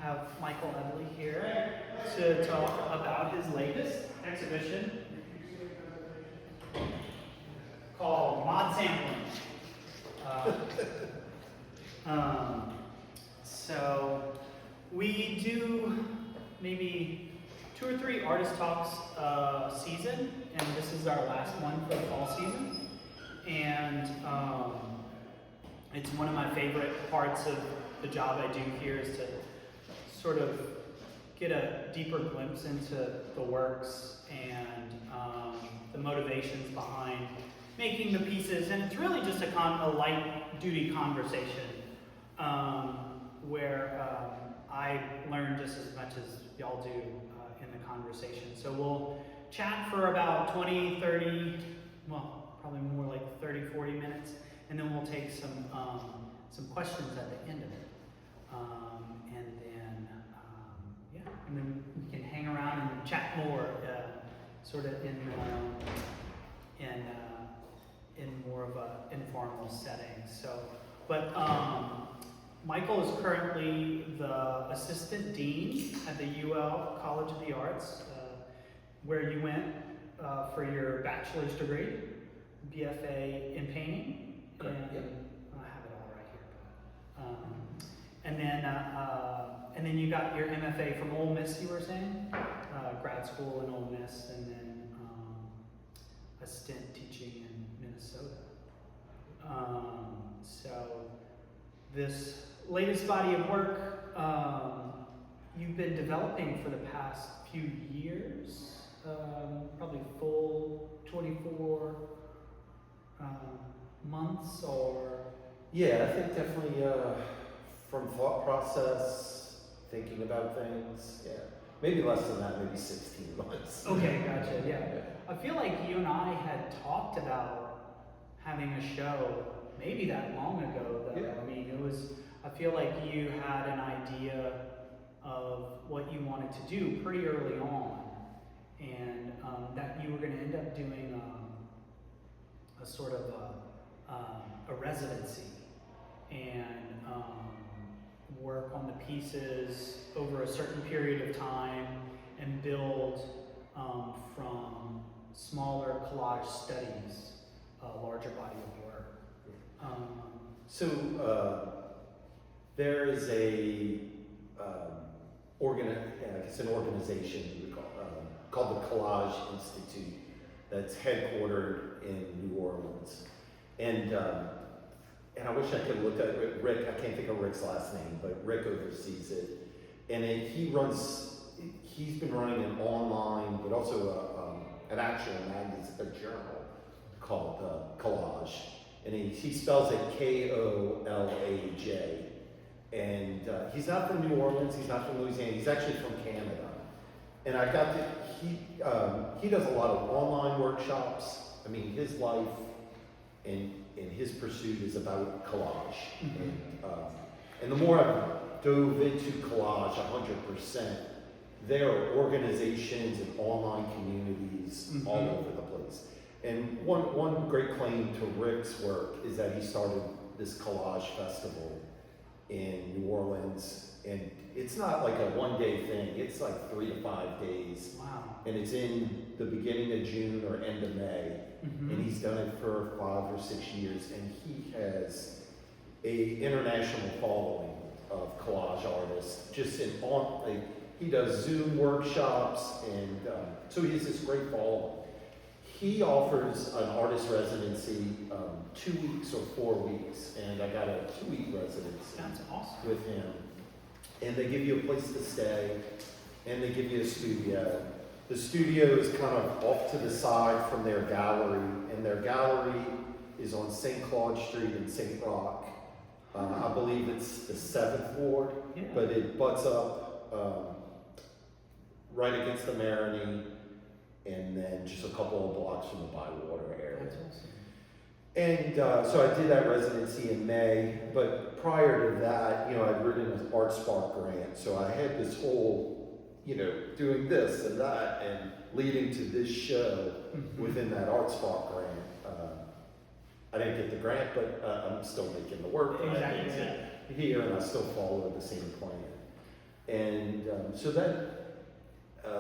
have Michael Eble here to talk about his latest exhibition called Mod Sampling. So we do maybe 2 or 3 artist talks a season, and this is our last one for the fall season. And it's one of my favorite parts of the job I do here is to sort of get a deeper glimpse into the works and the motivations behind making the pieces. And it's really just a light-duty conversation where I learn just as much as y'all do in the conversation. So we'll chat for about 20, 30, well, probably more like 30, 40 minutes, and then we'll take some questions at the end of it. And then we can hang around and chat more, sort of in more of a informal setting. So, but Michael is currently the assistant dean at the UL College of the Arts, where you went for your bachelor's degree, BFA in painting. Correct. Yep. I have it all right here. And then you got your MFA from Ole Miss, you were saying? Grad school in Ole Miss, and then a stint teaching in Minnesota. So this latest body of work you've been developing for the past few years, probably full 24 months, or? Yeah, I think definitely from thought process, thinking about things, yeah. Maybe less than that, maybe 16 months. Okay, gotcha, yeah. I feel like you and I had talked about having a show maybe that long ago, though. Yeah. I mean, I feel like you had an idea of what you wanted to do pretty early on, and that you were going to end up doing a sort of a residency and work on the pieces over a certain period of time and build from smaller collage studies a larger body of work. There is an organization you would called the Collage Institute that's headquartered in New Orleans, and I wish I could look at Rick. I can't think of Rick's last name, but Rick oversees it, and he's been running an online, but also an actual magazine, a journal called Collage, and he spells it Kolaj, and he's not from New Orleans, he's not from Louisiana, he's actually from Canada, and he does a lot of online workshops. I mean, his life and his pursuit is about collage, and the more I've dove into collage 100%, there are organizations and online communities all over the place. And one great claim to Rick's work is that he started this collage festival in New Orleans, and it's not like a one-day thing, it's like 3 to 5 days. Wow. And it's in the beginning of June or end of May, and he's done it for 5 or 6 years, and he has a international following of collage artists. He does Zoom workshops, and so he has this great following. He offers an artist residency 2 weeks or 4 weeks, and I got a 2-week residency. That's awesome. With him. And they give you a place to stay, and they give you a studio. The studio is kind of off to the side from their gallery, and their gallery is on St. Claude Street in St. Roch. I believe it's the 7th Ward, but it butts up right against the Marigny, and then just a couple of blocks from the Bywater area. That's awesome. And so I did that residency in May, but prior to that, I'd written an Art Spark grant, so I had this whole, doing this and that, and leading to this show within that Art Spark grant. I didn't get the grant, but I'm still making the work. Exactly. Here, and I still follow the same plan. And so that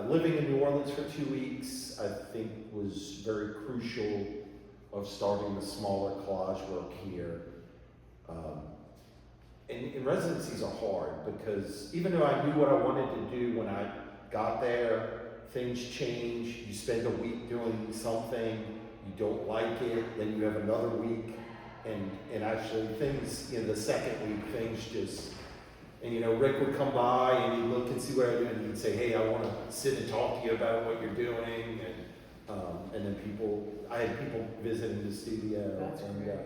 living in New Orleans for 2 weeks, I think, was very crucial of starting the smaller collage work here. And residencies are hard because even though I knew what I wanted to do when I got there, things change. You spend a week doing something, you don't like it, then you have another week, and actually things, the second week, things just, and Rick would come by and he'd look and see what I do, and he'd say, hey, I want to sit and talk to you about what you're doing, and then I had people visiting the studio. That's great.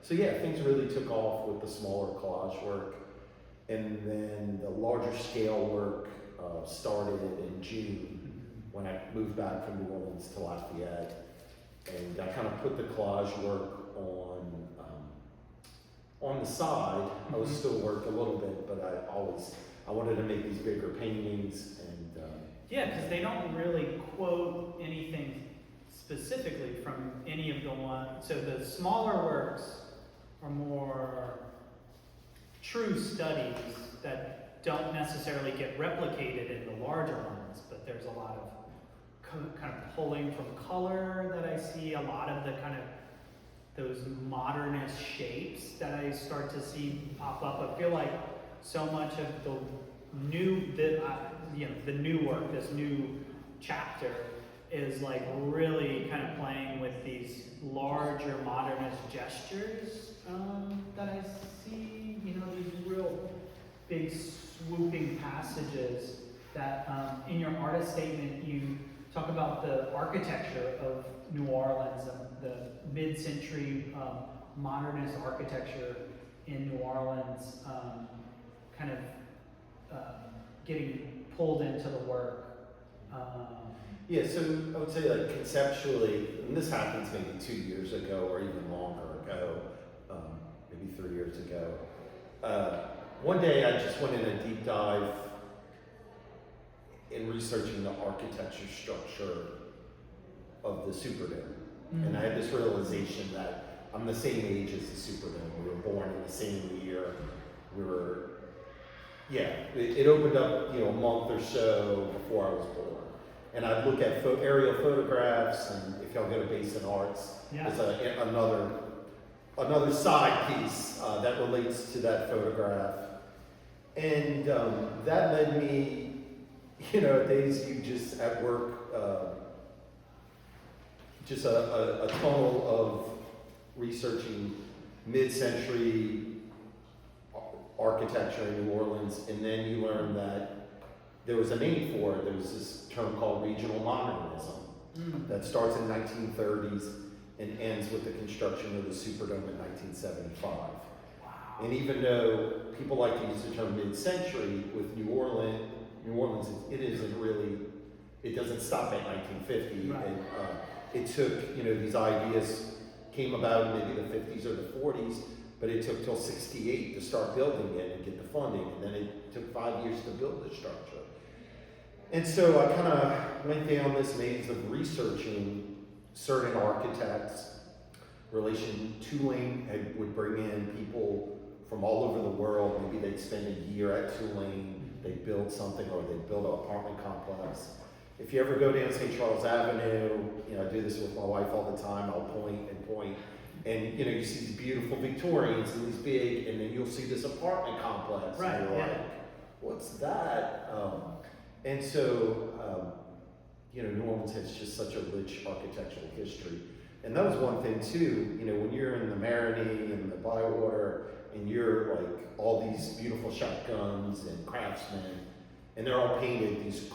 So yeah, things really took off with the smaller collage work, and then the larger scale work started in June when I moved back from New Orleans to Lafayette, and I kind of put the collage work on the side. I was still work a little bit, but I wanted to make these bigger paintings, and yeah, because they don't really quote anything specifically from any of the ones. So the smaller works are more true studies that don't necessarily get replicated in the larger ones, but there's a lot of kind of pulling from color that I see, a lot of the kind of those modernist shapes that I start to see pop up. I feel like so much of the new work, this new chapter, is like really kind of playing with these larger modernist gestures that I see, these real big swooping passages that in your artist statement you talk about the architecture of New Orleans, the mid-century modernist architecture in New Orleans, kind of getting pulled into the work. yeah, so I would say, like, conceptually, and this happens maybe 2 years ago or even longer ago, maybe 3 years ago. One day I just went in a deep dive in researching the architecture structure of the Superdome. Mm. And I had this realization that I'm the same age as the Superdome. We were born in the same year. It opened up, a month or so before I was born. And I'd look at aerial photographs, and if y'all go to Basin Arts, Yeah. there's another side piece that relates to that photograph. And that led me, days you just at work, just a tunnel of researching mid-century architecture in New Orleans, and then you learn that there was a name for it. There was this term called regional modernism that starts in 1930s and ends with the construction of the Superdome in 1975. Wow. And even though people like to use the term mid-century, with New Orleans, it doesn't stop at 1950. Right. And it took, these ideas came about in maybe the 50s or the 40s, but it took till 68 to start building it and get the funding, and then it took 5 years to build the structure. And so I kind of went down this maze of researching certain architects. Tulane would bring in people from all over the world. Maybe they'd spend a year at Tulane, they'd build something, or they'd build an apartment complex. If you ever go down St. Charles Avenue, I do this with my wife all the time, I'll point, and you see these beautiful Victorians and these big, and then you'll see this apartment complex. Right, and you're yeah. like, what's that? And so, New Orleans has just such a rich architectural history. And that was one thing too, when you're in the Marigny and the Bywater, and you're like all these beautiful shotguns and craftsmen, and they're all painted these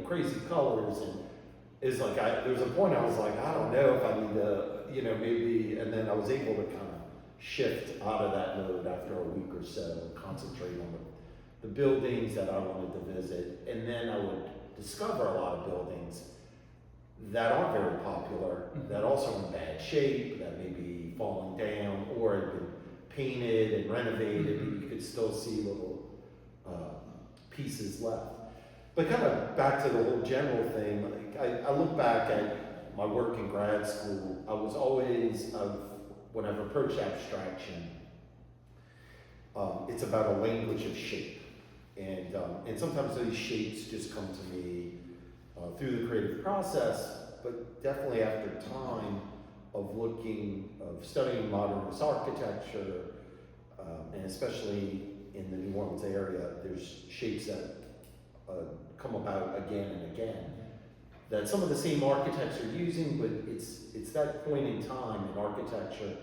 crazy colors, and it's like there was a point I was like, I don't know if I need to, maybe, and then I was able to kind of shift out of that mode after a week or so and concentrate on the buildings that I wanted to visit, and then I would discover a lot of buildings that aren't very popular, that also are in bad shape, that may be falling down or have been painted and renovated, but you could still see little pieces left. But kind of back to the whole general thing, like I look back at my work in grad school, I was always, when I've approached abstraction, it's about a language of shape. And sometimes those shapes just come to me through the creative process, but definitely after time of studying modernist architecture, and especially in the New Orleans area, there's shapes that come about again and again that some of the same architects are using, but it's that point in time in architecture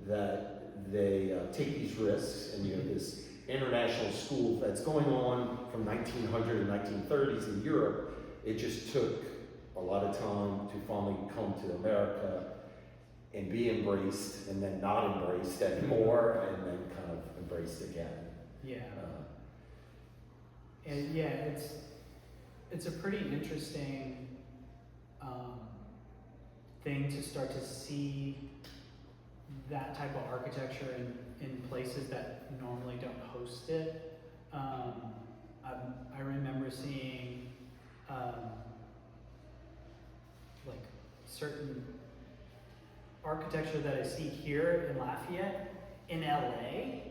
that they take these risks, and you have this international school that's going on from 1900 and 1930s in Europe. It just took a lot of time to finally come to America and be embraced, and then not embraced anymore, and then kind of embraced again. Yeah. And yeah, it's a pretty interesting thing to start to see that type of architecture in places that normally don't host it. I remember seeing like certain architecture that I see here in Lafayette, in LA,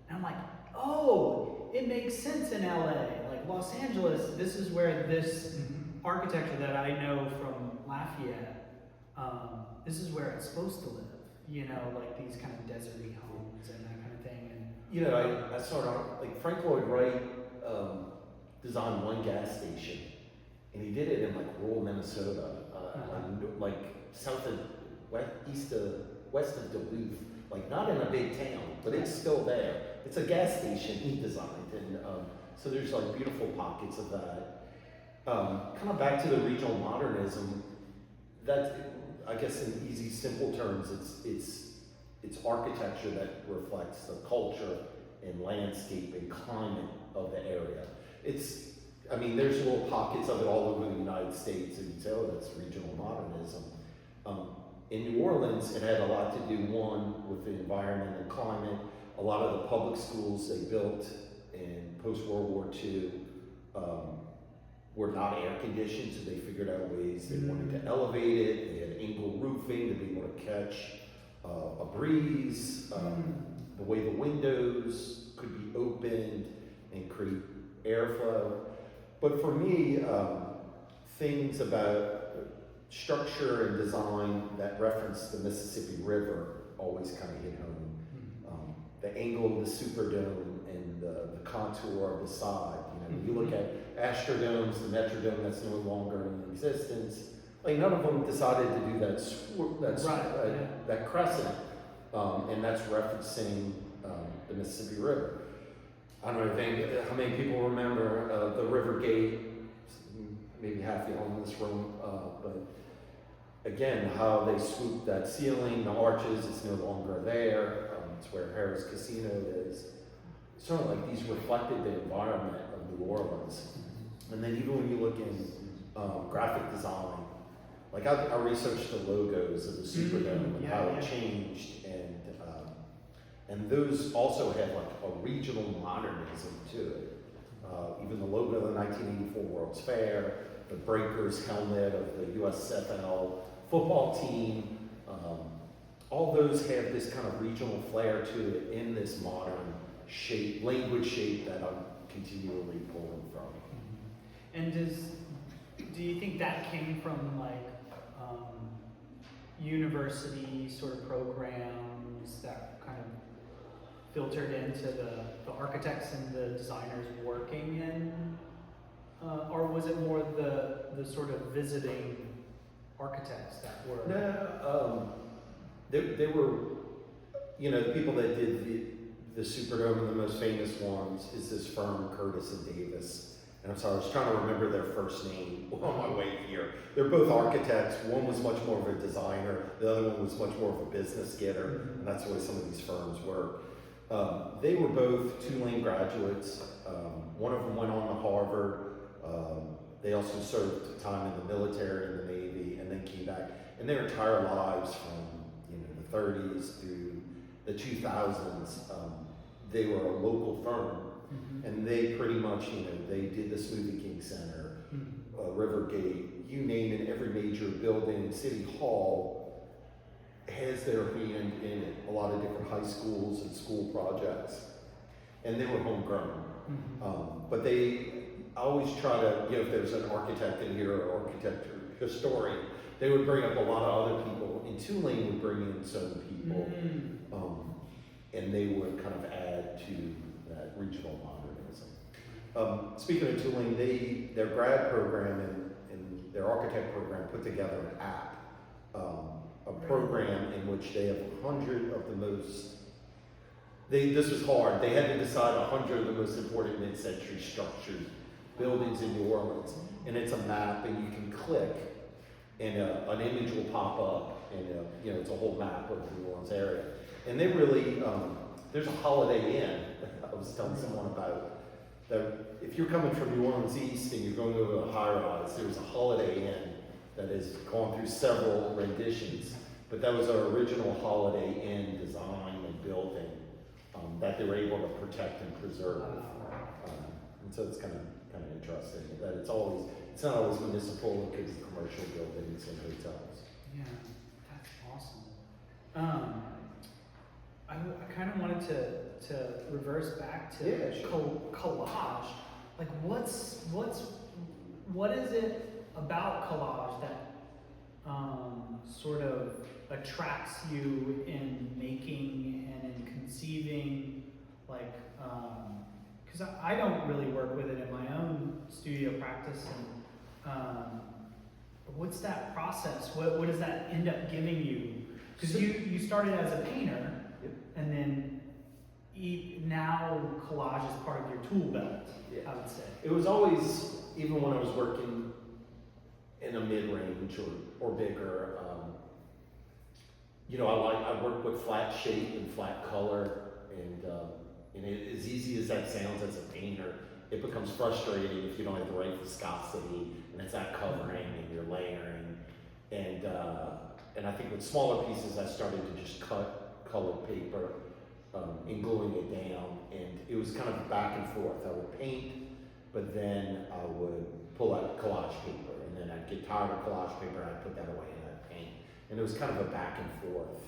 and I'm like, oh, it makes sense in LA. Like Los Angeles, this is where this architecture that I know from Lafayette, this is where it's supposed to live. You know, like these kind of deserty homes and that kind of thing. And you know, I sort of like Frank Lloyd Wright designed one gas station, and he did it in like rural Minnesota, like south of west of Duluth, like not in a big town, but it's still there. It's a gas station he designed, and so there's like beautiful pockets of that. Kind of back to the regional modernism. That, I guess, in easy, simple terms, it's architecture that reflects the culture and landscape and climate of the area. I mean, there's little pockets of it all over the United States, and you say, oh, that's regional modernism. In New Orleans, it had a lot to do, one, with the environment and climate. A lot of the public schools they built in post-World War II were not air conditioned, so they figured out ways they wanted to elevate it. They had angle roofing to be able to catch a breeze, the way the windows could be opened and create airflow. But for me, things about structure and design that reference the Mississippi River always kind of hit home. The angle of the Superdome and the contour of the side. You know, you look at Astrodomes, the Metrodome that's no longer in existence. Like none of them decided to do that crescent, and that's referencing the Mississippi River. I don't know how many people remember the River Gate. Maybe half the home in this room, but again, how they swooped that ceiling, the arches, it's no longer there. It's where Harrah's Casino is. Sort of like these reflected the environment of New Orleans. And then even when you look in graphic design, like I researched the logos of the Superdome and how it changed, and those also had like a regional modernism to it. Even the logo of the 1984 World's Fair, the Breakers helmet of the USFL football team, all those have this kind of regional flair to it in this modern shape, language shape that I'm continually pulling from. And do you think that came from like university sort of programs that kind of filtered into the architects and the designers working in, or was it more the sort of visiting architects that were? No, they were, you know, the people that did the Superdome, and the most famous ones is this firm, Curtis and Davis. And I'm sorry, I was trying to remember their first name on my way here. They're both architects. One was much more of a designer. The other one was much more of a business getter. And that's the way some of these firms work. They were both Tulane graduates. One of them went on to Harvard. They also served time in the military and the Navy, and then came back. And their entire lives, from the 30s through the 2000s, they were a local firm. And they pretty much, they did the Smoothie King Center, Rivergate, you name it, every major building, City Hall has their hand in it. A lot of different high schools and school projects. And they were homegrown. But I always try to, if there's an architect in here or architecture historian, they would bring up a lot of other people. And Tulane would bring in certain people, and they would kind of add to that regional modernism. Speaking of Tulane, their grad program and their architect program put together an app, a program in which they have 100 of the most. This was hard. They had to decide 100 of the most important mid-century structures, buildings in New Orleans, and it's a map, and you can click, and an image will pop up, and it's a whole map of the New Orleans area. And they really, there's a Holiday Inn. I was telling someone about that. If you're coming from New Orleans East and you're going to a high-rise, there's a Holiday Inn that has gone through several renditions, but that was our original Holiday Inn design and building. That they were able to protect and preserve, and so it's kind of interesting that it's not always municipal, it could be commercial buildings and hotels. Yeah, that's awesome. I kind of wanted to reverse back to collage. Like, what is it about collage that sort of attracts you in making and in conceiving, like, because I don't really work with it in my own studio practice, and what's that process? What does that end up giving you? Because you started as a painter, and then now collage is part of your tool belt, I would say. It was always, even when I was working in a mid-range or bigger, I work with flat shape and flat color, and as easy as that sounds as a painter, it becomes frustrating if you don't have the right viscosity, and it's not covering, and you're layering, and I think with smaller pieces, I started to just cut colored paper and gluing it down, and it was kind of back and forth. I would paint, but then I would pull out collage paper, and then I'd get tired of collage paper, and I'd put that away, and I'd paint. And it was kind of a back and forth.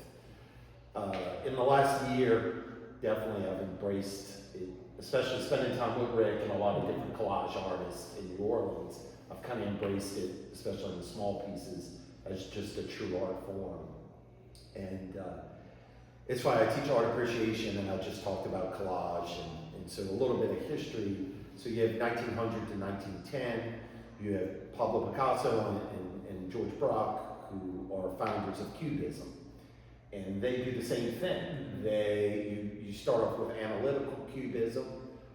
In the last year, definitely I've embraced it, especially spending time with Rick and a lot of different collage artists in New Orleans. I've kind of embraced it, especially in the small pieces, as just a true art form. And it's why I teach art appreciation, and I just talked about collage, and so a little bit of history. So you have 1900 to 1910, you have Pablo Picasso and George Braque, who are founders of Cubism. And they do the same thing. You start off with analytical cubism,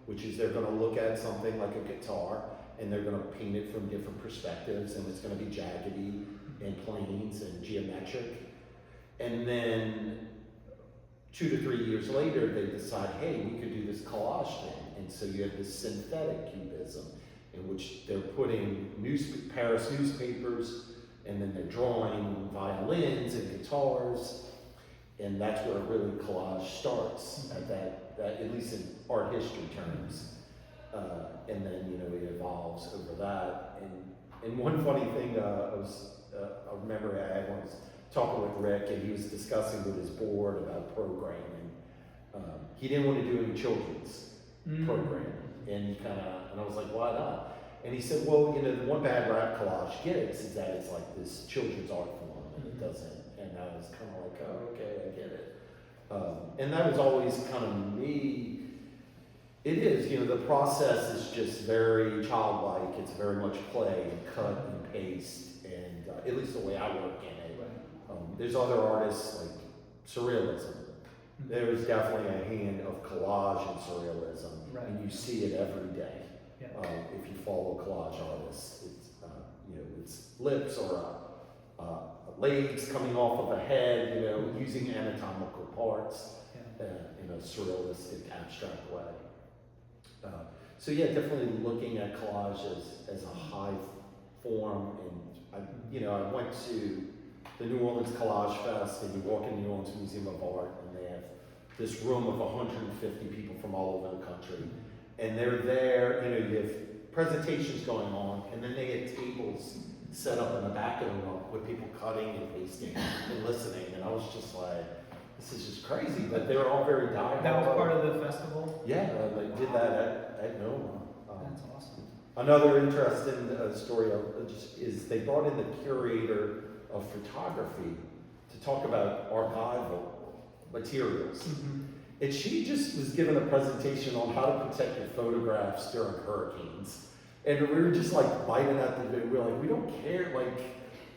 which is they're going to look at something like a guitar, and they're going to paint it from different perspectives, and it's going to be jaggedy and planes and geometric. And then 2 to 3 years later, they decide, hey, we could do this collage thing. And so you have this synthetic cubism, in which they're putting Paris newspapers, and then they're drawing violins and guitars, and that's where really collage starts, at least in art history terms. And then it evolves over that. And one funny thing I remember I was talking with Rick, and he was discussing with his board about programming. He didn't want to do any children's programming, and I was like, why not? And he said, well, the one bad rap collage gets is that it's like this children's art form, and it doesn't. And I was kind of like, oh, okay, I get it. And that was always kind of me. It is, the process is just very childlike. It's very much play and cut and paste, and at least the way I work in it. There's other artists like surrealism. There is definitely a hand of collage and surrealism, and you see it every day. If you follow collage artists, it's lips or legs coming off of a head, using anatomical parts in a surrealistic, abstract way. So definitely looking at collage as a high form, and I went to the New Orleans Collage Fest, and you walk in the New Orleans Museum of Art, and they have this room of 150 people from all over the country, and they're there. You have presentations going on, and then they had tables set up in the back of the room with people cutting and pasting and listening, and I was just like, this is just crazy. But they were all very diehard. That was part of the festival? Yeah, they did that at NOMA. That's awesome. Another interesting story is they brought in the curator of photography to talk about archival materials. Mm-hmm. And she just was given a presentation on how to protect your photographs during hurricanes. And we were just like biting at the bit. We were like, we don't care. Like,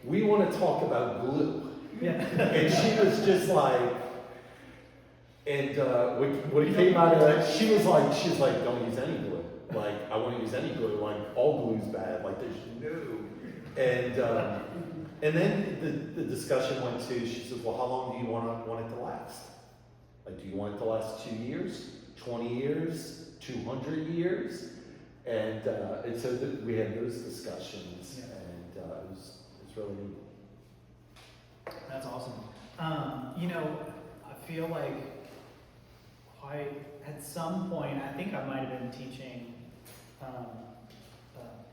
we want to talk about glue. Yeah. And she was just like, and when it came out of that, she was like, don't use any glue. Like, I won't use any glue. Like, all glue's bad. Like, there's no. And then the discussion went to, she said, well, how long do you want it to last? Like, do you want it to last 2 years, 20 years, 200 years? And so we had those discussions, yeah. and it was really neat. That's awesome. I feel like at some point, I think I might have been teaching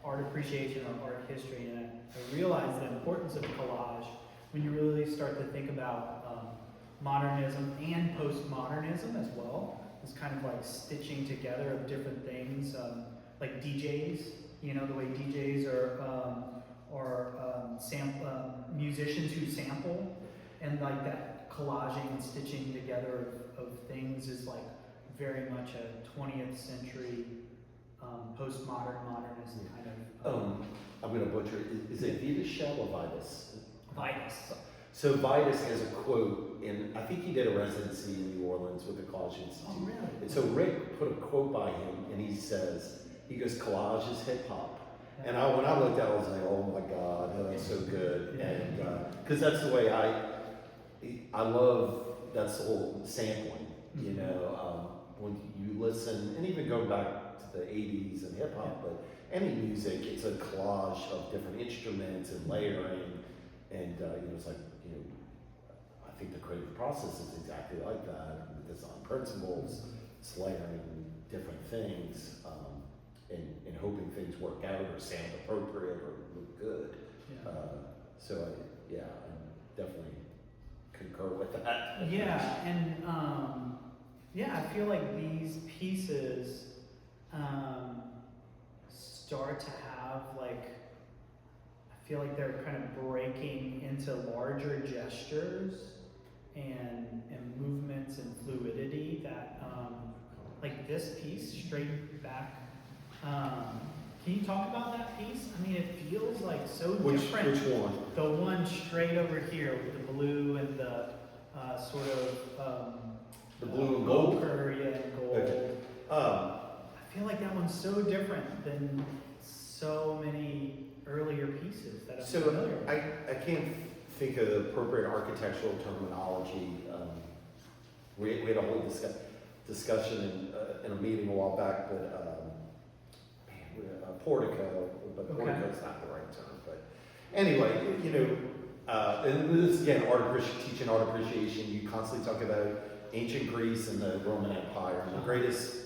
art appreciation or art history, and I realized the importance of collage when you really start to think about modernism and postmodernism as well. It's kind of like stitching together of different things, like DJs. The way DJs are musicians who sample, and like that collaging and stitching together of things is like very much a 20th century postmodern modernist kind of. I'm going to butcher it. Is it Vitus Shell or Vitus? Vitus. So Vitus has a quote, and I think he did a residency in New Orleans with the Collage Institute. Oh, really? And so Rick put a quote by him, and he goes, collage is hip hop. Yeah. And when I looked at it, I was like, oh my God, that's so good. Yeah. And because that's the way I love, that's the whole sampling, when you listen, and even going back to the 80s and hip hop, but any music, it's a collage of different instruments and layering. And it's like, I think the creative process is exactly like that. The design principles, it's layering different things, and hoping things work out or sound appropriate or look good. Yeah. I definitely concur with that. Yeah, and I feel like these pieces start to have I feel like they're kind of breaking into larger gestures and movements and fluidity that, like this piece straight back. Can you talk about that piece? I mean, it feels like so different. Which one? The one straight over here with the blue and the sort of The blue and gold? ochre, and gold. Okay. I feel like that one's so different than so many earlier pieces that I'm familiar with. I can't think of the appropriate architectural terminology. We had a whole discussion in a meeting a while back, but portico, but Okay. portico's not the right term. But anyway, and this again, teaching art appreciation. You constantly talk about ancient Greece and the Roman Empire, and the greatest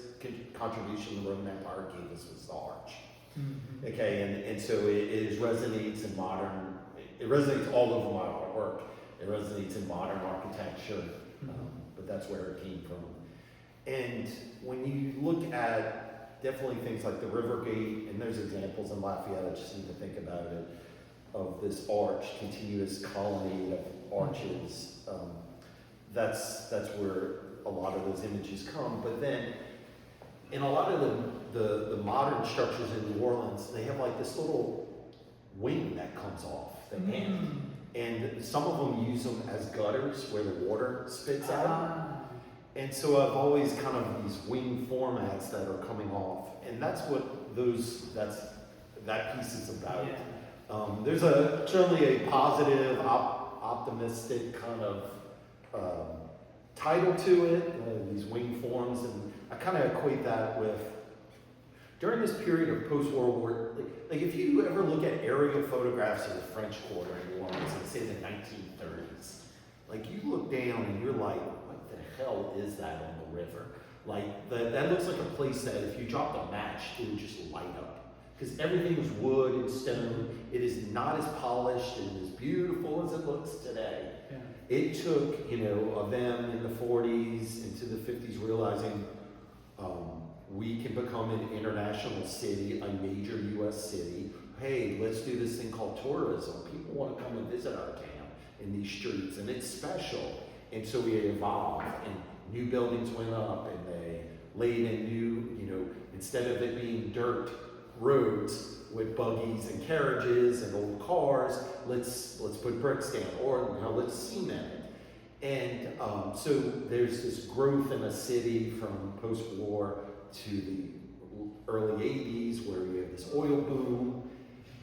contribution the Roman Empire gave us was the arch. Mm-hmm. Okay, and so it resonates in modern. It resonates all over my artwork. It resonates in modern architecture, but that's where it came from. And when you look at definitely things like the River Gate, and there's examples in Lafayette, I just need to think about it, of this arch, continuous colonnade of arches. That's where a lot of those images come. But then, in a lot of the modern structures in New Orleans, they have like this little wing that comes off the end. And some of them use them as gutters where the water spits out. And so I've always kind of these wing formats that are coming off. And that's what that piece is about. Yeah. There's certainly a positive, optimistic kind of title to it, these wing forms, and I kind of equate that with, during this period of post-World War, like if you ever look at aerial photographs of the French Quarter in New Orleans, let's say the 1930s, like you look down and you're like, what the hell is that on the river? Like that looks like a place that if you dropped a match, it would just light up. Because everything was wood and stone. It is not as polished and as beautiful as it looks today. Yeah. It took, of them in the 40s into the 50s realizing we can become an international city, a major U.S. city. Hey, let's do this thing called tourism. People want to come and visit our town in these streets, and it's special. And so we evolved, and new buildings went up, and they laid in new, instead of it being dirt roads with buggies and carriages and old cars, let's put bricks down, or let's cement it. And so there's this growth in a city from post-war to the early 80s, where we have this oil boom,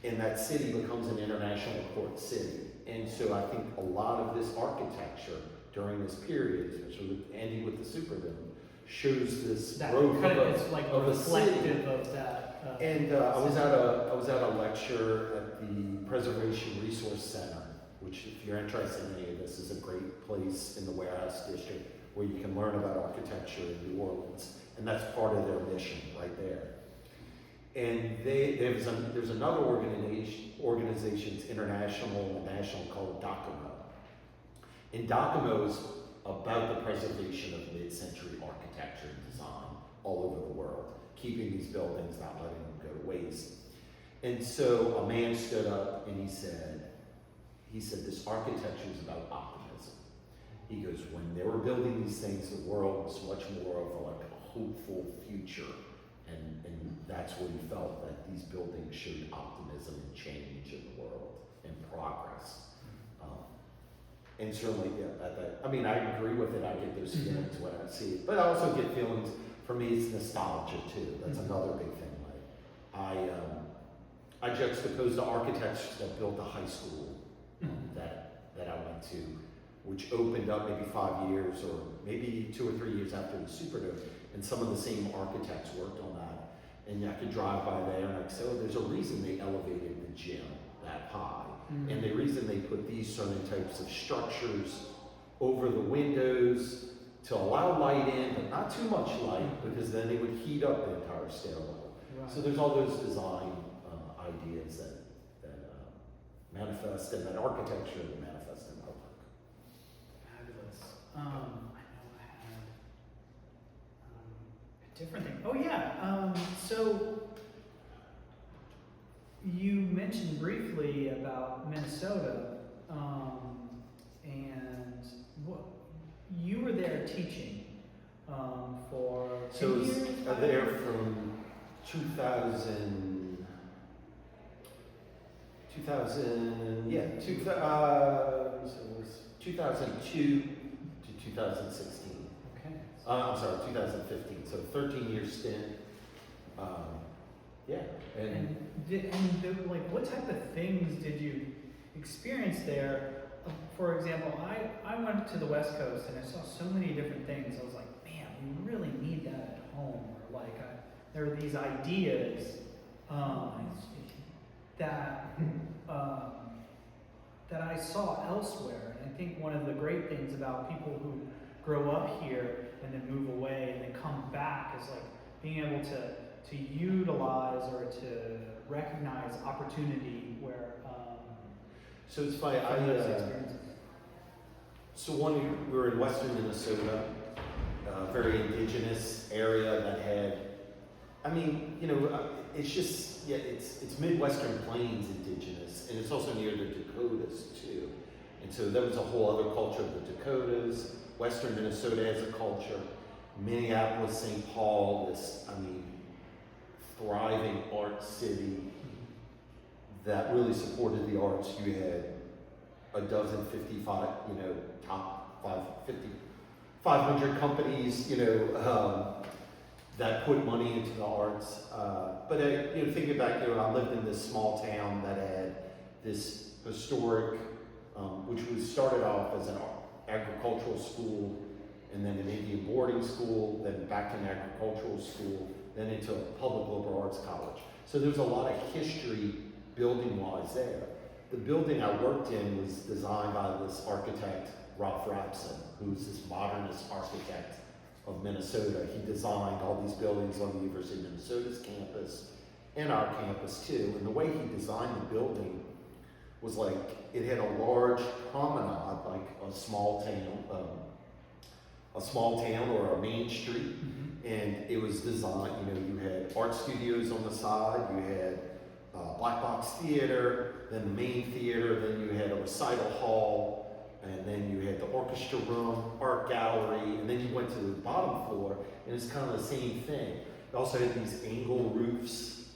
and that city becomes an international port city. And so I think a lot of this architecture during this period, especially with Andy with the Superdome, shows this that growth kind of, it's like of a city. reflective of that. And I was at a lecture at the Preservation Resource Center, which, if you're interested in any of this, is a great place in the Warehouse District where you can learn about architecture in New Orleans, and that's part of their mission right there. And there's another organization, it's international and national, called DOCOMO. And DOCOMO is about the preservation of mid-century architecture and design all over the world, keeping these buildings, not letting them go to waste. And so a man stood up and he said, this architecture is about optimism. He goes, when they were building these things, the world was much more of a hopeful future. And that's what he felt, that these buildings showed optimism and change in the world and progress. And certainly, I agree with it. I get those feelings when I see it. But I also get feelings, for me, it's nostalgia too. That's another big thing. Like, I juxtapose the architects that built the high school that I went to, which opened up maybe 5 years or maybe 2 or 3 years after the Superdome, and some of the same architects worked on that. And I could drive by there and I'd say, oh, there's a reason they elevated the gym that high. And the reason they put these certain types of structures over the windows to allow light in, but not too much light, because then it would heat up the entire stairwell. Right. So there's all those design ideas that manifest in that architecture and manifest in artwork. Fabulous. I know I had a different thing. Oh yeah. So you mentioned briefly about Minnesota, and what you were there teaching for 10 years? So there from 2000, so it was 2002 to 2016. Okay. I'm sorry, 2015. So 13-year stint. Like, what type of things did you experience there? For example, I went to the West Coast and I saw so many different things. I was like, man, we really need that at home. Or like, there were these ideas that I saw elsewhere. And I think one of the great things about people who grow up here and then move away and then come back is like being able to utilize or to recognize opportunity where so it's funny, so we were in western Minnesota, a very indigenous area that had, it's just, it's Midwestern Plains indigenous, and it's also near the Dakotas too. And so there was a whole other culture of the Dakotas. Western Minnesota has a culture. Minneapolis, St. Paul, thriving art city that really supported the arts. You had a dozen 55, top 500 companies, that put money into the arts. But thinking back, I lived in this small town that had this historic, which was started off as an agricultural school, and then an Indian boarding school, then back to an agricultural school, then into a public liberal arts college. So there's a lot of history building-wise there. The building I worked in was designed by this architect, Ralph Rapson, who's this modernist architect of Minnesota. He designed all these buildings on the University of Minnesota's campus and our campus too. And the way he designed the building was like, it had a large promenade, like a small town or a main street. And it was designed, you had art studios on the side, you had black box theater, then the main theater, then you had a recital hall, and then you had the orchestra room, art gallery, and then you went to the bottom floor, and it's kind of the same thing. It also had these angle roofs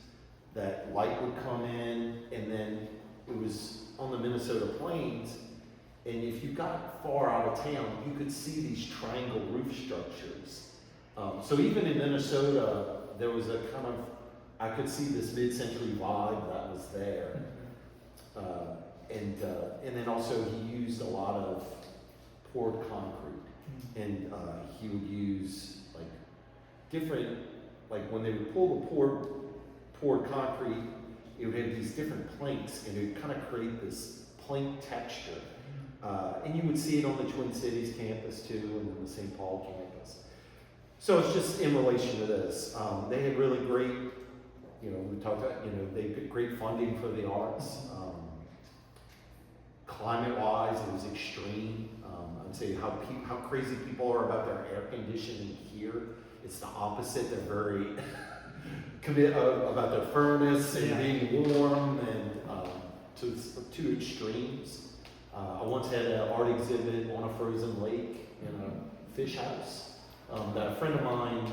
that light would come in, and then it was on the Minnesota plains, and if you got far out of town, you could see these triangle roof structures. So even in Minnesota, there was a kind of, I could see this mid-century vibe that was there. And then also he used a lot of poured concrete, and he would use like different, like when they would pull the poured concrete, it would have these different planks, and it would kind of create this plank texture. And you would see it on the Twin Cities campus too, and then the St. Paul campus. So it's just in relation to this. They had really great, we talked about, they had great funding for the arts. Climate-wise, it was extreme. I'd say how crazy people are about their air conditioning here. It's the opposite. They're very commit about their furnace and being warm, and to two extremes. I once had an art exhibit on a frozen lake in a fish house that a friend of mine,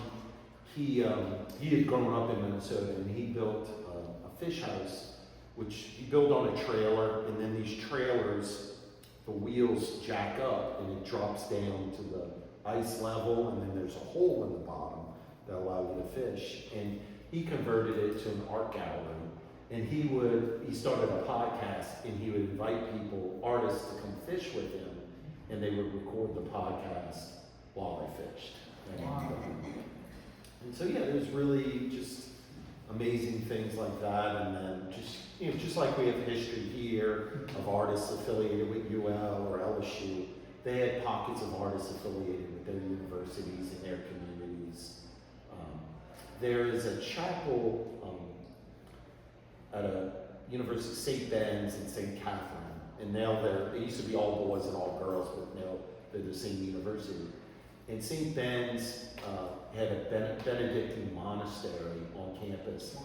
he had grown up in Minnesota, and he built a fish house, which he built on a trailer, and then these trailers, the wheels jack up, and it drops down to the ice level, and then there's a hole in the bottom that allows you to fish. And he converted it to an art gallery. And he started a podcast, and he would invite people, artists, to come fish with him, and they would record the podcast while they fished. And so there's really just amazing things like that, and then just like we have history here of artists affiliated with UL or LSU, they had pockets of artists affiliated with their universities and their communities. There is a chapel at a University of St. Ben's and St. Catherine, and now it used to be all boys and all girls, but now they're the same university. And St. Ben's had a Benedictine monastery on campus,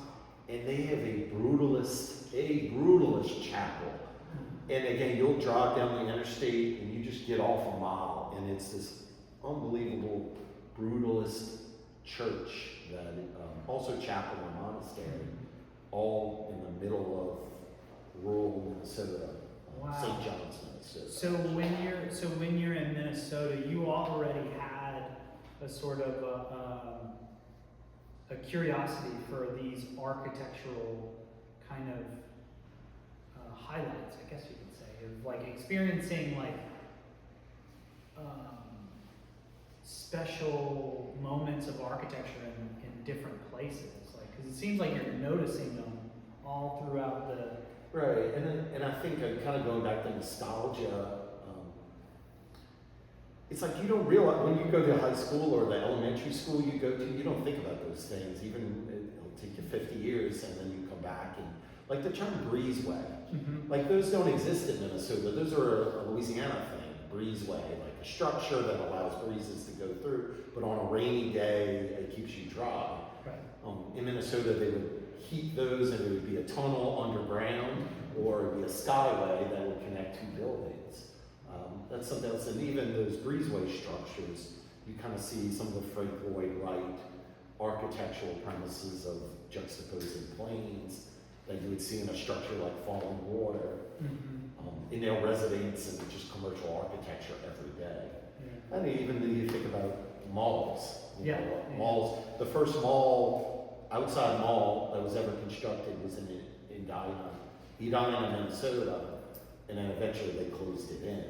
and they have a brutalist chapel. And again, you'll drive down the interstate and you just get off a mile, and it's this unbelievable brutalist church that also chapel and monastery, all in the middle of rural Minnesota, St. John's, Minnesota. So when you're in Minnesota, you already had a sort of a curiosity for these architectural kind of highlights, I guess you could say, of like experiencing like special moments of architecture in different places, like, because it seems like you're noticing them all throughout the. Right, and I think kind of going back to nostalgia, it's like you don't realize when you go to high school or the elementary school you go to, you don't think about those things. Even it'll take you 50 years, and then you come back and like the term breezeway, like those don't exist in Minnesota. Those are a Louisiana thing. Breezeway, like a structure that allows breezes to go through, but on a rainy day it keeps you dry. Right. In Minnesota, they would heat those, and it would be a tunnel underground, or it would be a skyway that would connect two buildings. That's something else, and even those breezeway structures, you kind of see some of the Frank Lloyd Wright architectural premises of juxtaposing planes that you would see in a structure like Falling Water, in their residence and just commercial architecture every day. Yeah. I mean, even when you think about malls, malls, the first outside mall that was ever constructed was in Acadiana, Minnesota, and then eventually they closed it in.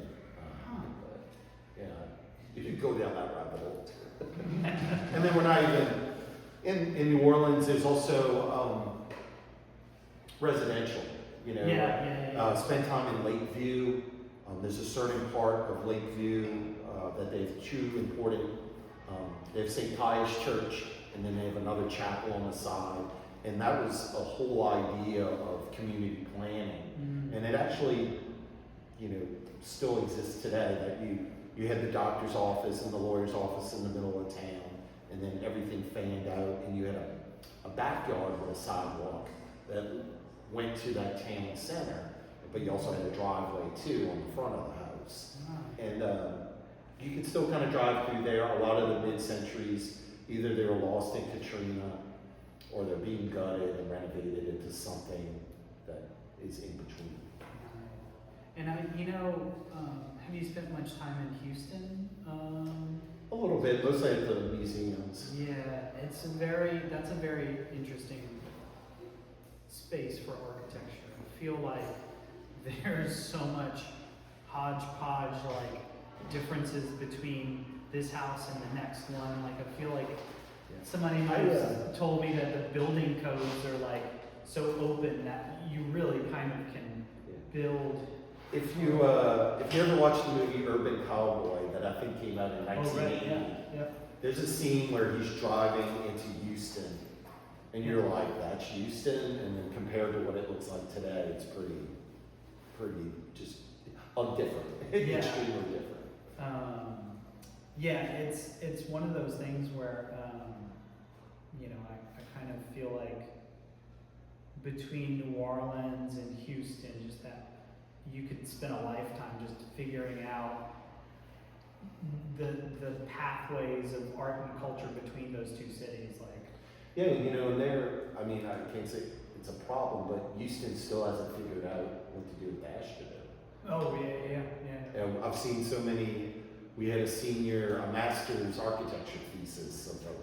But, you could go down that rabbit hole. And then we're not even in New Orleans. There's also residential. Spend time in Lakeview. There's a certain part of Lakeview that they have two important. They have St. Pius Church, and then they have another chapel on the side. And that was a whole idea of community planning. And it actually, still exists today. That you had the doctor's office and the lawyer's office in the middle of town, and then everything fanned out, and you had a backyard with a sidewalk that went to that town center, but you also had a driveway too on the front of the house. And you could still kind of drive through there. A lot of the mid-centuries, either they were lost in Katrina or they're being gutted and renovated into something that is in between. And have you spent much time in Houston? A little bit, mostly at the museums. Yeah, that's a very interesting space for architecture. I feel like there's so much hodgepodge, like differences between this house and the next one. Like I feel like somebody might have told me that the building codes are like so open that you really kind of can build. If you ever watched the movie Urban Cowboy that I think came out in 1980, Yeah. there's a scene where he's driving into Houston, and you're like, that's Houston, and then compared to what it looks like today, it's pretty just different, extremely different. It's one of those things where I kind of feel like between New Orleans and Houston, just that you could spend a lifetime just figuring out the pathways of art and culture between those two cities. Like, yeah, and I can't say it's a problem, but Houston still hasn't figured out what to do with Astrodome. Oh yeah. And I've seen so many. We had a master's architecture thesis of a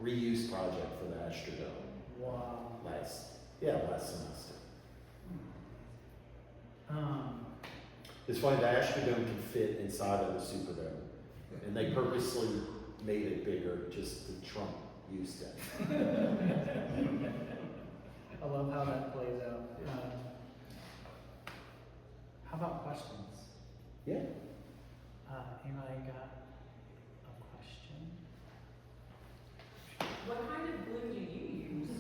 reuse project for the Astrodome. Wow. Last semester. It's funny, the Astrodome can fit inside of the Superdome, and they purposely made it bigger just to trump Houston. I love how that plays out. How about questions? Yeah. Anybody got a question? What kind of glue do you use?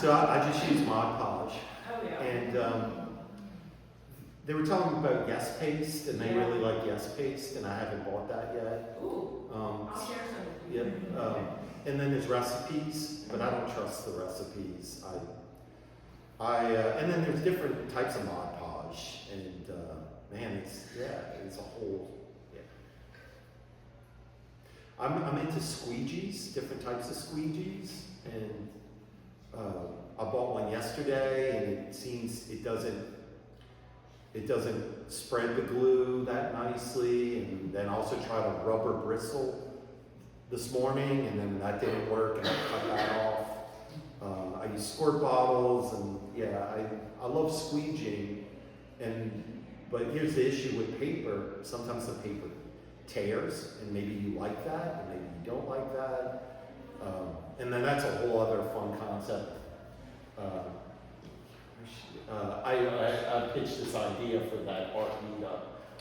So I just use Mod Podge. Oh, yeah. And they were telling me about Yes Paste, and they really like Yes Paste, and I haven't bought that yet. Ooh, I'll share some with you. Yep. And then there's recipes, but I don't trust the recipes. And then there's different types of Mod Podge, and man, it's a whole. Yeah. I'm into squeegees, different types of squeegees, and I bought one yesterday, and it seems it doesn't spread the glue that nicely, and then also tried a rubber bristle this morning, and then that didn't work, and I cut that off. I use squirt bottles, and I love squeegeeing, but here's the issue with paper. Sometimes the paper tears, and maybe you like that, and maybe you don't like that, and then that's a whole other fun concept. I pitched this idea for that art meetup.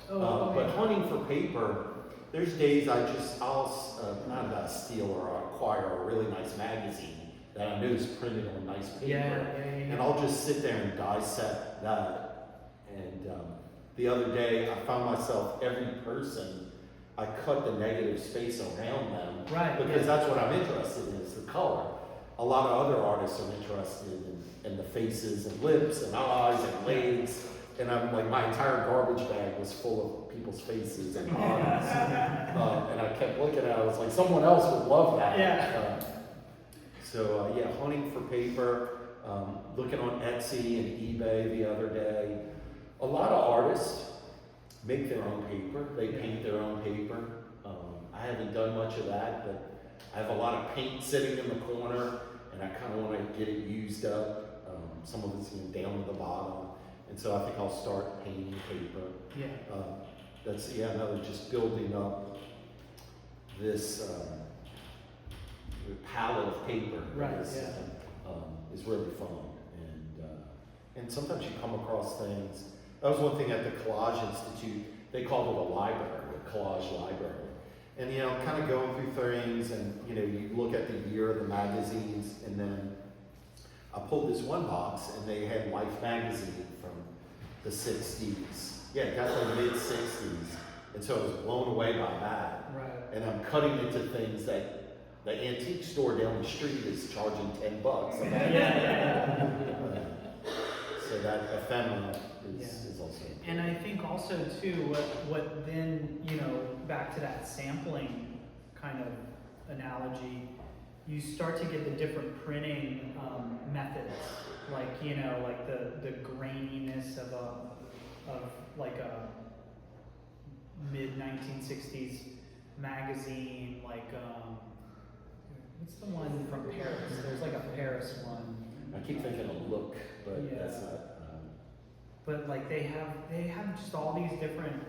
But hunting for paper, there's days I'll not that steal or acquire a really nice magazine that I know is printed on nice paper, and I'll just sit there and dissect that. And the other day, I found myself, every person, I cut the negative space around them, because that's what I'm interested in, is the color. A lot of other artists are interested in the faces and lips and eyes and legs, and I'm like, my entire garbage bag was full of people's faces and eyes. And I kept looking at it, I was like, someone else would love that. Hunting for paper, looking on Etsy and eBay the other day. A lot of artists make their own paper, they paint their own paper. I haven't done much of that, but I have a lot of paint sitting in the corner, and I kind of want to get it used up. Some of it's down to the bottom, and so I think I'll start painting paper. That's another, just building up this palette of paper. Is really fun, and sometimes you come across things. That was one thing at the Collage Institute. They called it a library, a collage library. And kind of going through things, and you look at the year of the magazines, and then I pulled this one box, and they had Life magazine from the 60s. Yeah, definitely mid-60s. And so I was blown away by that. Right. And I'm cutting into things that the antique store down the street is charging $10. So that ephemera is also important. And I think also too, what then, back to that sampling kind of analogy, you start to get the different printing methods, like the graininess of like a mid 1960s magazine, like what's the one from Paris? There's like a Paris one. I keep thinking of Look, but Yeah. that's not. But like they have just all these different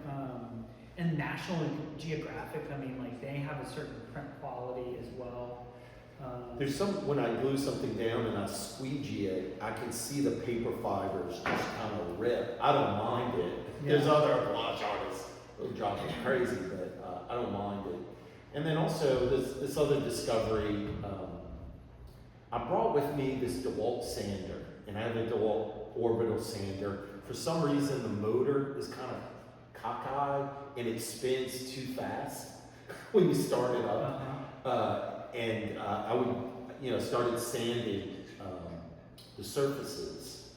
and National Geographic. I mean, like they have a certain print quality as well. There's some, when I glue something down and I squeegee it, I can see the paper fibers just kind of rip. I don't mind it. Yeah. There's other collage artists who drive me crazy, but I don't mind it. And then also this other discovery, I brought with me this DeWalt sander, and I have a DeWalt orbital sander. For some reason, the motor is kind of cockeyed and it spins too fast when you start it up. And I would, started sanding the surfaces,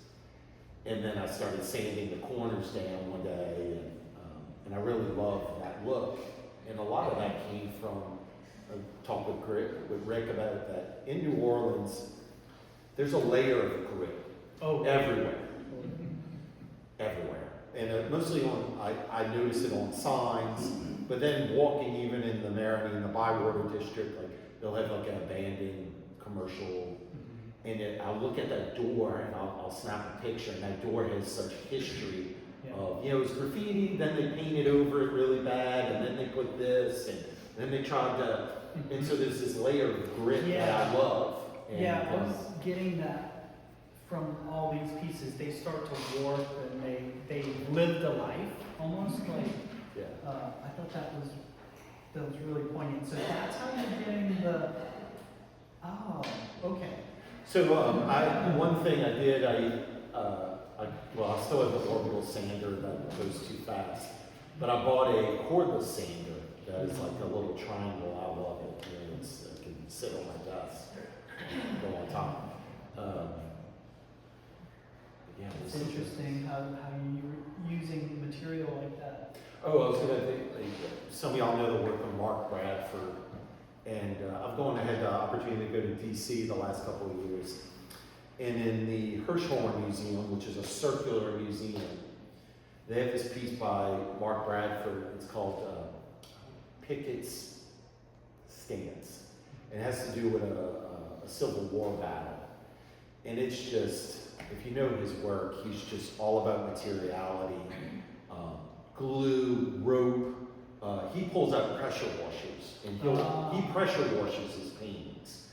and then I started sanding the corners down one day, and I really loved that look. And a lot of that came from I talked with Rick about it, that in New Orleans, there's a layer of grit everywhere. Everywhere. And mostly I notice it on signs, but then walking even in the Maroney, in the Bywater district, like they'll have like an abandoned commercial, and I'll look at that door and I'll snap a picture, and that door has such history of, it's graffiti, then they painted over it really bad, and then they put this, and then they tried to, and so there's this layer of grit that I love. And, I was getting that from all these pieces. They start to warp, and they lived a life almost like. I thought that was really poignant. So that's how you're getting the. Oh, okay. So one thing I did, I still have the orbital sander that goes too fast, but I bought a cordless sander that is like a little triangle. I love it. It can sit on my desk, go on top. It's interesting how you're using material like that. Oh, I was going to think, some of y'all know the work of Mark Bradford, and I've had the opportunity to go to DC the last couple of years. And in the Hirshhorn Museum, which is a circular museum, they have this piece by Mark Bradford. It's called Pickett's Stance. And it has to do with a Civil War battle. And it's just, if you know his work, he's just all about materiality, glue, rope. He pulls out pressure washers, and he pressure washes his paintings.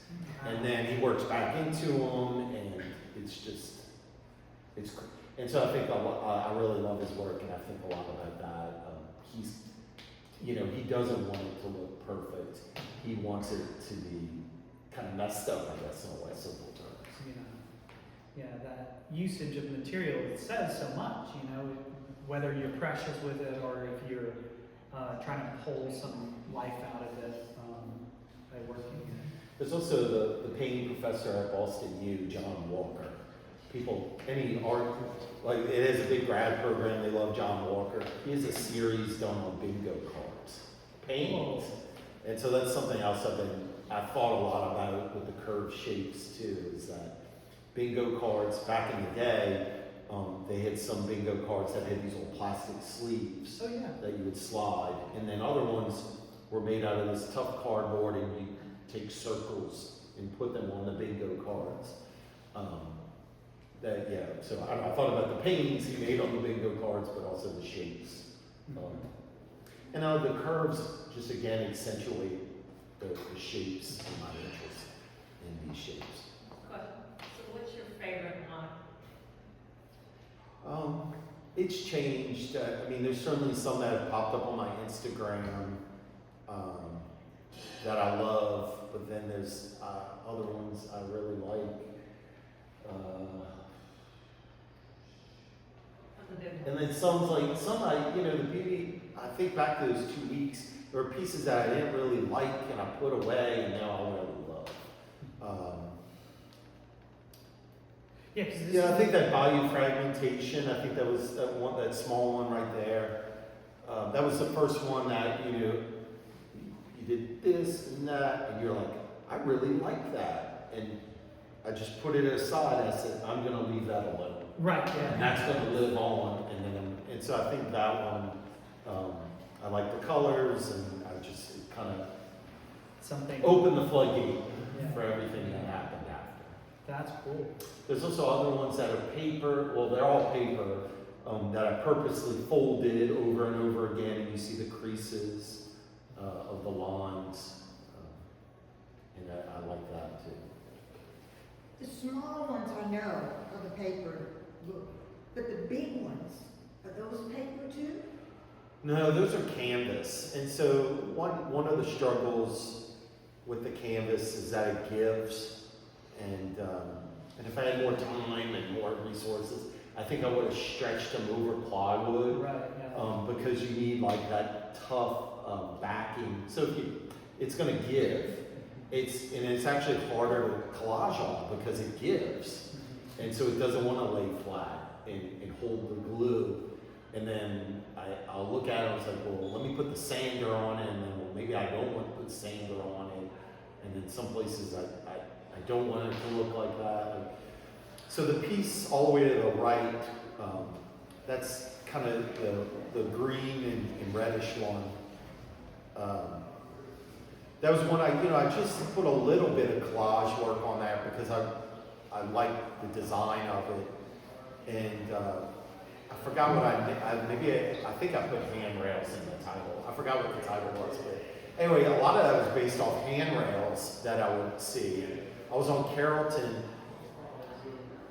And then he works back into them, and and so I think I really love his work, and I think a lot about that. He doesn't want it to look perfect. He wants it to be kind of messed up, I guess, in a way, simple terms. Yeah, that usage of material, it says so much, whether you're precious with it or if you're trying to pull some life out of it by working. There's also the painting professor at Boston U, John Walker. Any art, like it has a big grad program, they love John Walker. He has a series done on bingo cards, paintings. Oh. And so that's something else I've thought a lot about with the curved shapes too, is that bingo cards, back in the day, they had some bingo cards that had these little plastic sleeves that you would slide. And then other ones were made out of this tough cardboard, and you take circles and put them on the bingo cards. So I thought about the paintings he made on the bingo cards, but also the shapes. And the curves just again accentuate the shapes and my interest in these shapes. So what's your favorite art? It's changed. There's certainly some that have popped up on my Instagram that I love, but then there's other ones I really like. And then the beauty, I think back to those 2 weeks, there were pieces that I didn't really like and I put away and now I really love. Yeah, because this Yeah, I think that value fragmentation, I think that was that small one right there. That was the first one that, you did this and that, and you're like, I really like that. And I just put it aside. I said, I'm going to leave that alone. right, And yeah. that's going to live on. And so I think that one, I like the colors, and I just kind of Something. opened the floodgate Yeah. for everything that happened after. That's cool. There's also other ones that are paper. Well, they're all paper that I purposely folded over and over again, and you see the creases of the lines, and I like that too. The small ones I know are the paper look, but the big ones, are those paper too? No, those are canvas, and so one of the struggles with the canvas is that it gives, and if I had more time and more resources, I think I would have stretched them over plywood. Right, yeah. Because you need like that tough backing. So it's going to give. It's actually harder to collage on because it gives, and so it doesn't want to lay flat and hold the glue. And then I'll look at it and it's like, well, let me put the sander on it, and then well, maybe I don't want to put sander on it. And then some places I don't want it to look like that. So the piece all the way to the right, that's kind of the green and reddish one. That was one I just put a little bit of collage work on there because I like the design of it, and I forgot what I think I put handrails in the title. I forgot what the title was, but anyway, a lot of that was based off handrails that I would see. I was on Carrollton,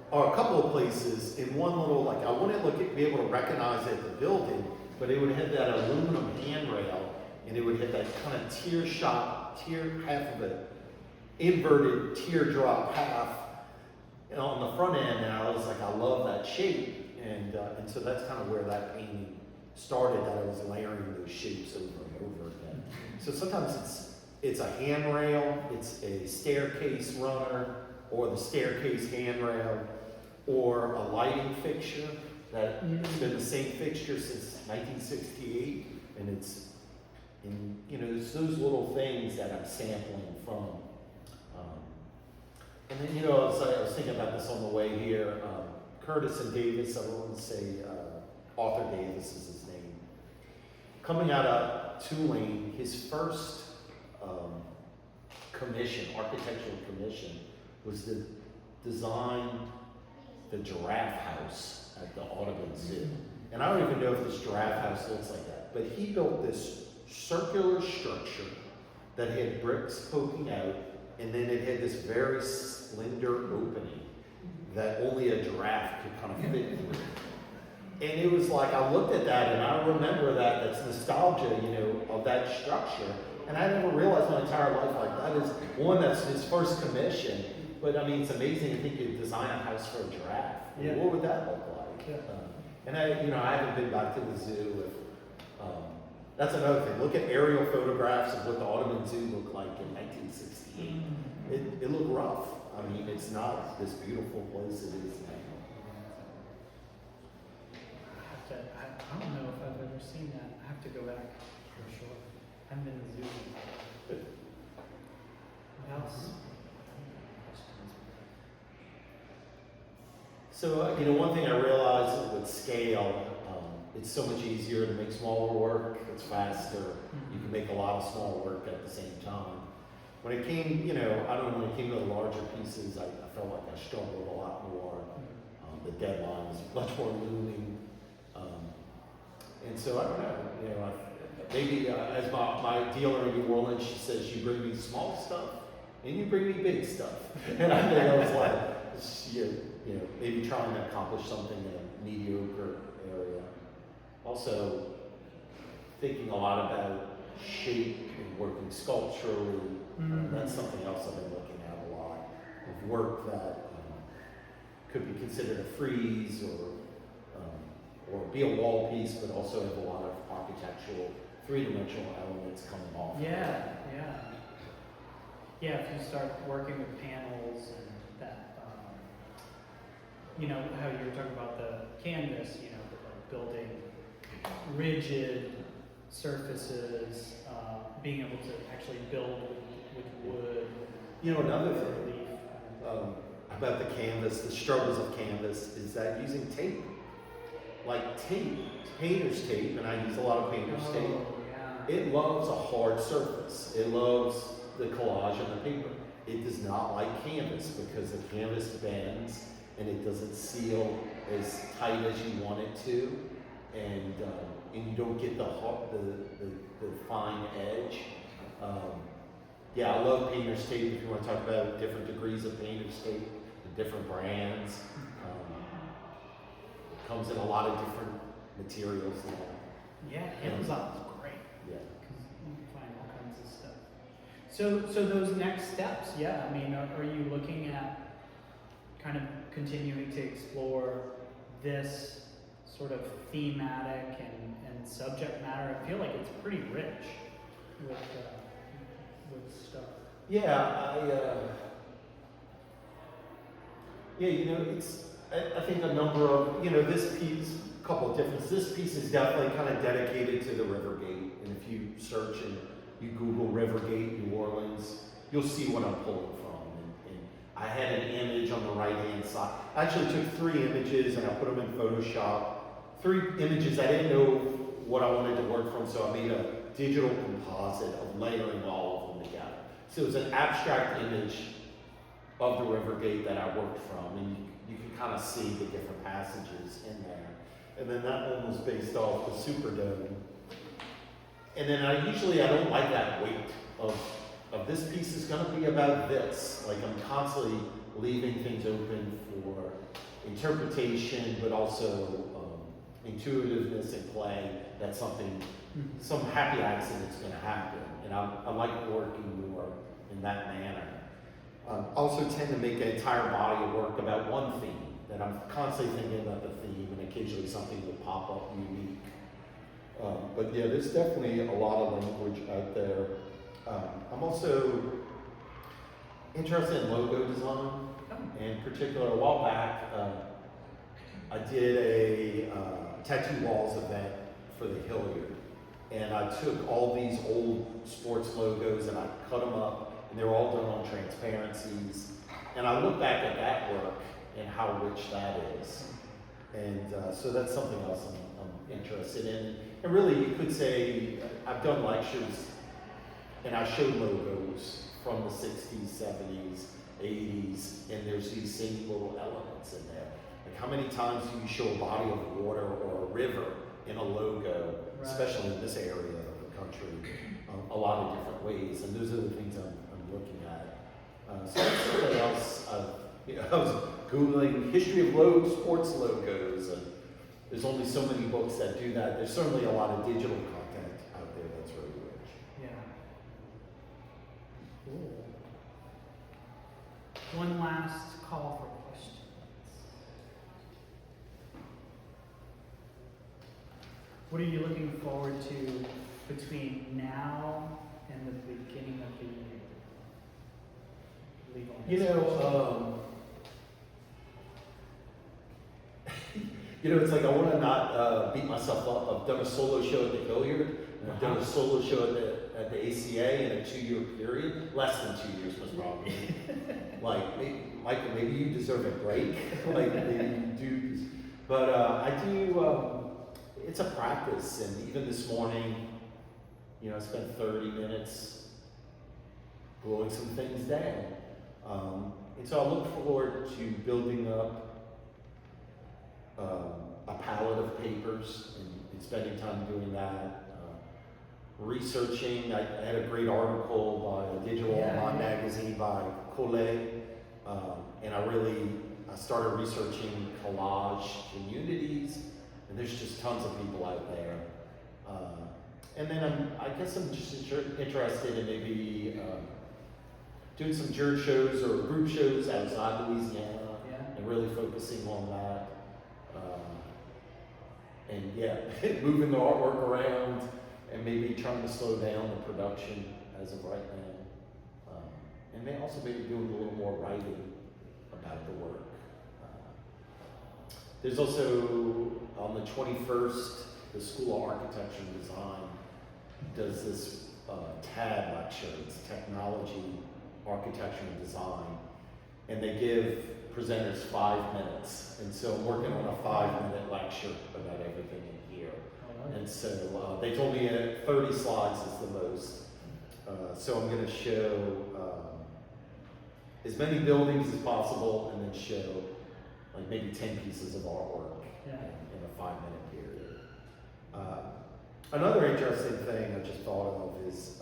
or a couple of places, in one little, I wouldn't be able to recognize it at the building, but it would have that aluminum handrail, and it would have that kind of half of it, inverted teardrop half on the front end, and I was like, I love that shape, and so that's kind of where that painting started, that I was layering those shapes over and over again. So sometimes it's a handrail, it's a staircase runner, or the staircase handrail, or a lighting fixture that's been the same fixture since 1968, and it's those little things that I'm sampling from. And then, I was thinking about this on the way here. Curtis and Davis, I want to say Arthur Davis is his name. Coming out of Tulane, his first architectural commission, was to design the giraffe house at the Audubon Zoo. And I don't even know if this giraffe house looks like that, but he built this circular structure that had bricks poking out, and then it had this very slender opening that only a giraffe could kind of fit through. And it was like, I looked at that and I remember that's nostalgia, of that structure. And I never realized my entire life, that is one, that's his first commission. But I mean, it's amazing to think you'd design a house for a giraffe. Yeah. What would that look like? Yeah. And I haven't been back to the zoo. That's another thing. Look at aerial photographs of what the Audubon Zoo looked like in 1968. It looked rough. I mean, it's not this beautiful place it is now. I don't know if I've ever seen that. I have to go back for sure. I haven't been to the zoo. What else? So, one thing I realized with scale, it's so much easier to make smaller work. It's faster. You can make a lot of small work at the same time. When it came, when it came to the larger pieces, I felt like I struggled a lot more. The deadline was much more looming. And so I don't know, maybe as my dealer in New Orleans, she says, you bring me small stuff and you bring me big stuff. And I think I was like, maybe trying to accomplish something in a mediocre area. Also, thinking a lot about shape and working sculpturally. That's something else I've been looking at a lot, of work that could be considered a frieze or be a wall piece, but also have a lot of architectural three-dimensional elements coming off. Yeah, yeah. Yeah, if you start working with panels and that, you know, how you were talking about the canvas, you know, like building rigid surfaces, being able to actually build with wood. You know, another thing relief. about the canvas, the struggles of canvas, is that using tape. Like tape, painter's tape, and I use a lot of painter's tape. Yeah. It loves a hard surface. It loves the collage on the paper. It does not like canvas because the canvas bends and it doesn't seal as tight as you want it to, and you don't get the fine edge. Yeah, I love painter's tape. If you want to talk about different degrees of painter's tape, the different brands, it comes in a lot of different materials now. Yeah, Amazon's great. Yeah. Because you can find all kinds of stuff. So those next steps, yeah, I mean, are you looking at kind of continuing to explore this sort of thematic and subject matter? I feel like it's pretty rich with stuff. Yeah, yeah, you know, I think a number of, you know, this piece, a couple of differences. This piece is definitely kind of dedicated to the Rivergate. And if you search and you Google Rivergate, New Orleans, you'll see what I'm pulling from. And I had an image on the right-hand side. I actually took 3 images and I put them in Photoshop. 3 images, I didn't know what I wanted to work from, so I made a digital composite of layering all of them together. So it was an abstract image of the Rivergate that I worked from, and you can kind of see the different passages in there. And then that one was based off the Superdome. And then I don't like that weight of this piece is going to be about this. Like I'm constantly leaving things open for interpretation, but also intuitiveness and play. That's something, some happy accident's going to happen. And I like working more in that manner. Also tend to make an entire body of work about one theme, that I'm constantly thinking about the theme, and occasionally something will pop up unique. But yeah, there's definitely a lot of language out there. I'm also interested in logo design. In particular, a while back, I did a tattoo walls event for the Hilliard. And I took all these old sports logos and I cut them up, and they were all done on transparencies. And I look back at that work and how rich that is. And so that's something else I'm interested in. And really, you could say, I've done lectures and I showed logos from the 60s, 70s, 80s, and there's these same little elements in there. Like how many times do you show a body of water or a river in a logo, right, especially in this area of the country, a lot of different ways, and those are the things I'm looking at. So that's something else. I was Googling history of sports logos, and there's only so many books that do that. There's certainly a lot of digital content out there that's really rich. Yeah. Cool. One last call for questions. What are you looking forward to between now and the beginning of the year? Legal You know, it's like I want to not beat myself up. I've done a solo show at the Hilliard, and I've done a solo show at the ACA in a 2-year period. Less than 2 years was probably. Like, Michael, maybe you deserve a break. Like, maybe you do. But I do. It's a practice, and even this morning, I spent 30 minutes blowing some things down. And so I look forward to building up a palette of papers and spending time doing that. Researching, I had a great article by a digital online magazine by Collet, and I started researching collage communities, and there's just tons of people out there. And then I guess I'm just interested in maybe doing some juror shows or group shows outside Louisiana, and really focusing on that. And moving the artwork around and maybe trying to slow down the production as of right now. And they also maybe doing a little more writing about the work. There's also, on the 21st, the School of Architecture and Design does this TAD lecture. It's Technology, Architecture, and Design. And they give presenters 5 minutes. And so I'm working on a 5-minute lecture about everything in here. And so they told me 30 slides is the most. So I'm going to show as many buildings as possible and then show like maybe 10 pieces of artwork in a 5-minute period. Another interesting thing I just thought of is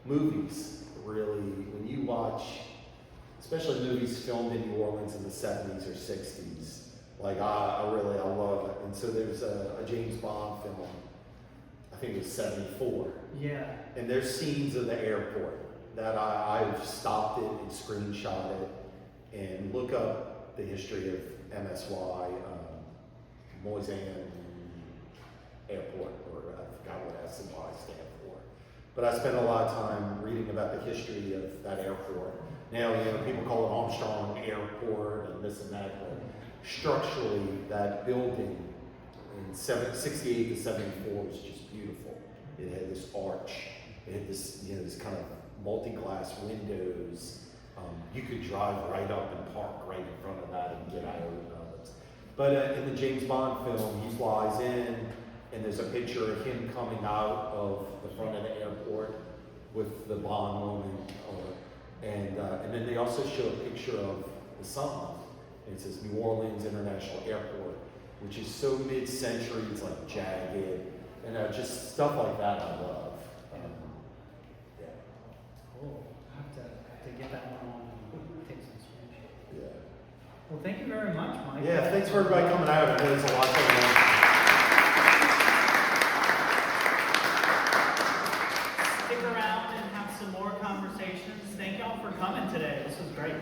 movies. Really, when you watch, especially movies filmed in New Orleans in the 70s or 60s, like I love it. And so there's a James Bond film, I think it was 74. Yeah. And there's scenes of the airport that I've stopped it and screenshot it and look up the history of MSY, Moysan Airport, or I forgot what S and Y stand for. But I spent a lot of time reading about the history of that airport. Now, people call it Armstrong Airport and this and that, but structurally, that building in 68 to 74 was just beautiful. It had this arch, it had this, this kind of multi-glass windows. You could drive right up and park right in front of that and get out of it. But in the James Bond film, he flies in, and there's a picture of him coming out of the front of the airport with the Bond woman. And then they also show a picture of the sign. And it says New Orleans International Airport, which is so mid-century, it's like jagged. And just stuff like that I love. Cool. I have to get that one on and take some screenshots. Yeah. Well, thank you very much, Mike. Yeah, thanks for everybody coming out. I know there's a lot going on. Stick around and have some more conversations. Thank y'all for coming today. This was great.